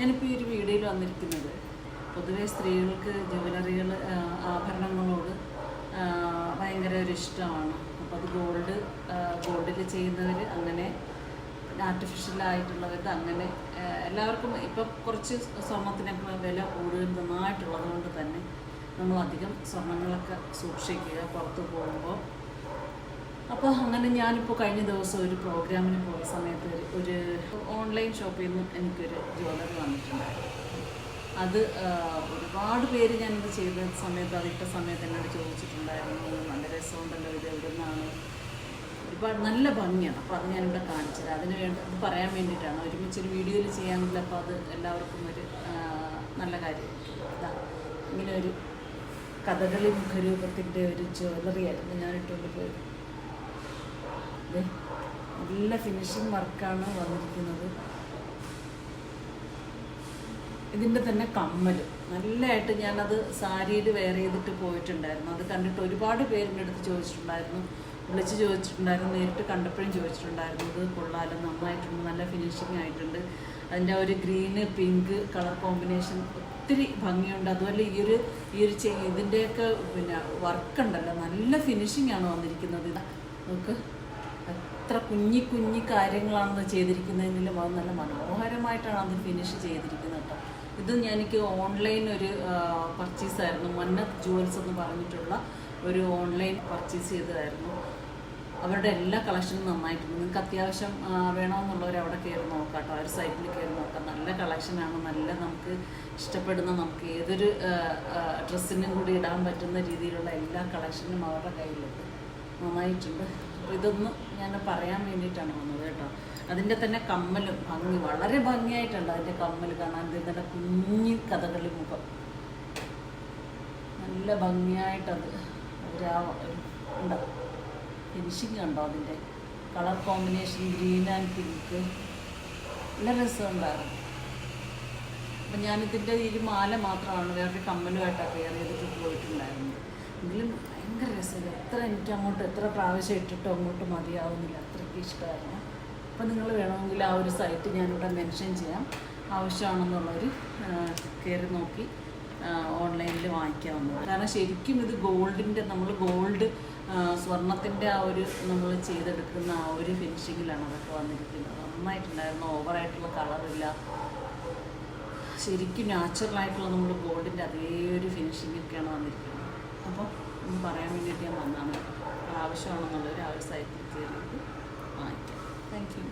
ഞാനിപ്പോൾ ഈ ഒരു വീഡിയോയിൽ വന്നിരിക്കുന്നത് പൊതുവെ സ്ത്രീകൾക്ക് ജ്വല്ലറികൾ ആഭരണങ്ങളോട് ഭയങ്കര ഒരു ഇഷ്ടമാണ്. അപ്പോൾ അത് ഗോൾഡിൽ ചെയ്യുന്നവർ അങ്ങനെ, ആർട്ടിഫിഷ്യലായിട്ടുള്ളവർ അങ്ങനെ, എല്ലാവർക്കും ഇപ്പം കുറച്ച് സ്വർണ്ണത്തിനൊക്കെ വില കൂടുതൽ നന്നായിട്ടുള്ളത് കൊണ്ട് തന്നെ നമ്മളധികം സ്വർണ്ണങ്ങളൊക്കെ സൂക്ഷിക്കുക പുറത്ത് പോകുമ്പോൾ. അപ്പോൾ അങ്ങനെ ഞാനിപ്പോൾ കഴിഞ്ഞ ദിവസം ഒരു പ്രോഗ്രാമിന് പോയ സമയത്ത് ഒരു ഓൺലൈൻ ഷോപ്പിൽ നിന്ന് എനിക്കൊരു ജ്വല്ലറി വന്നിട്ടുണ്ടായിരുന്നു. അത് ഒരുപാട് പേര് ഞാനിത് ചെയ്ത സമയത്ത്, അതിട്ട സമയത്ത് എന്നോട് ചോദിച്ചിട്ടുണ്ടായിരുന്നു, നല്ല രസമുണ്ടല്ലോ, ഇത് എവിടെ നിന്നാണ്, ഒരുപാട് നല്ല ഭംഗിയാണ്. അപ്പോൾ അത് ഞാനിവിടെ കാണിച്ചത് അതിന് വേണ്ടി അത് പറയാൻ വേണ്ടിയിട്ടാണ്. ഒരുമിച്ചൊരു വീഡിയോയിൽ ചെയ്യാമെങ്കിൽ അപ്പോൾ അത് എല്ലാവർക്കും ഒരു നല്ല കാര്യമായിരിക്കും. അതാ ഇങ്ങനെ ഒരു കഥകളി മുഖരൂപത്തിൻ്റെ ഒരു ജ്വല്ലറി ആയിരുന്നു ഞാൻ ഇട്ടുകൊണ്ട് പോയത്. നല്ല ഫിനിഷിങ് വർക്കാണ് വന്നിരിക്കുന്നത്. ഇതിൻ്റെ തന്നെ കമ്മൽ നല്ലതായിട്ട്, ഞാനത് സാരിയിൽ വെയർ ചെയ്തിട്ട് പോയിട്ടുണ്ടായിരുന്നു. അത് കണ്ടിട്ട് ഒരുപാട് പേരിൻ്റെ അടുത്ത് ചോദിച്ചിട്ടുണ്ടായിരുന്നു, വിളിച്ച് ചോദിച്ചിട്ടുണ്ടായിരുന്നു, നേരിട്ട് കണ്ടപ്പോഴും ചോദിച്ചിട്ടുണ്ടായിരുന്നു, ഇത് കൊള്ളാലോ, നന്നായിട്ടുണ്ട്, നല്ല ഫിനിഷിങ് ആയിട്ടുണ്ട്. അതിൻ്റെ ഒരു ഗ്രീന് പിങ്ക് കളർ കോമ്പിനേഷൻ ഒത്തിരി ഭംഗിയുണ്ട്. അതുപോലെ ഈ ഒരു ഇതിൻ്റെയൊക്കെ പിന്നെ വർക്കുണ്ടല്ലോ, നല്ല ഫിനിഷിംഗ് ആണ് വന്നിരിക്കുന്നത്. ഇത് നമുക്ക് എത്ര കുഞ്ഞി കാര്യങ്ങളാണെന്ന് ചെയ്തിരിക്കുന്നതിലും അത് നല്ല മനോഹരമായിട്ടാണ് അത് ഫിനിഷ് ചെയ്തിരിക്കുന്നത് കേട്ടോ. ഇത് എനിക്ക് ഓൺലൈൻ ഒരു പർച്ചേസായിരുന്നു. മന്നത്ത് ജുവൽസ് എന്ന് പറഞ്ഞിട്ടുള്ള ഒരു ഓൺലൈൻ പർച്ചേസ് ചെയ്തതായിരുന്നു. അവരുടെ എല്ലാ കളക്ഷനും നന്നായിട്ടുണ്ട്. നിങ്ങൾക്ക് അത്യാവശ്യം വേണമെന്നുള്ളവർ അവിടെ കയറി നോക്കാം കേട്ടോ. ആ ഒരു സൈറ്റിൽ കയറി നോക്കാം. നല്ല കളക്ഷനാണ്. നല്ല നമുക്ക് ഇഷ്ടപ്പെടുന്ന, നമുക്ക് ഏതൊരു ഡ്രസ്സിനും കൂടി ഇടാൻ പറ്റുന്ന രീതിയിലുള്ള എല്ലാ കളക്ഷനും അവരുടെ കയ്യിലുണ്ട്. നന്നായിട്ടുണ്ട്. അപ്പോൾ ഇതൊന്ന് ഞാൻ പറയാൻ വേണ്ടിയിട്ടാണ് വന്നത് കേട്ടോ. അതിൻ്റെ തന്നെ കമ്മലും ഭംഗി, വളരെ ഭംഗിയായിട്ടുണ്ട് അതിൻ്റെ കമ്മൽ കാണാൻ. ഇതിൻ്റെ കുഞ്ഞി കഥകളി മുഖം നല്ല ഭംഗിയായിട്ടത് ഉണ്ടാവും. ഫിനിഷിങ് കണ്ടോ, അതിൻ്റെ colour combination green and pink നല്ല രസമുണ്ടായിരുന്നു. അപ്പം ഞാനിതിൻ്റെ ഈ മാല മാത്രമാണ് വേറൊരു കമ്മലുമായിട്ടാണ് വെയർ ചെയ്തിട്ട് പോയിട്ടുണ്ടായിരുന്നത്. എങ്കിലും ഭയങ്കര രസമില്ല. എത്ര പ്രാവശ്യം ഇട്ടിട്ടോ അങ്ങോട്ട് മതിയാവുന്നില്ല, അത്രയ്ക്ക് ഇഷ്ടമായിരുന്നു. അപ്പോൾ നിങ്ങൾ വേണമെങ്കിൽ ആ ഒരു സൈറ്റ് ഞാനിവിടെ മെൻഷൻ ചെയ്യാം. ആവശ്യമാണെന്നുള്ളവർ കയറി നോക്കി ഓൺലൈനിൽ വാങ്ങിക്കാവുന്നതാണ്. കാരണം ശരിക്കും ഇത് ഗോൾഡിൻ്റെ, നമ്മൾ ഗോൾഡ് സ്വർണത്തിൻ്റെ ആ ഒരു നമ്മൾ ചെയ്തെടുക്കുന്ന ആ ഒരു ഫിനിഷിങ്ങിലാണ് അതൊക്കെ വന്നിരിക്കുന്നത്. നന്നായിട്ടുണ്ടായിരുന്നു. ഓവറായിട്ടുള്ള കളറില്ല, ശരിക്കും നാച്ചുറലായിട്ടുള്ള നമ്മൾ ഗോൾഡിൻ്റെ അതേ ഒരു ഫിനിഷിങ്ങൊക്കെയാണ് വന്നിരിക്കുന്നത്. അപ്പോൾ ഒന്ന് പറയാൻ വേണ്ടിയിട്ട് ഞാൻ വന്നതാണ്. ആവശ്യമാണെന്നുള്ളവർ ആ ഒരു സൈറ്റിൽ കയറിയിട്ട് വാങ്ങിക്കാം. Thank you.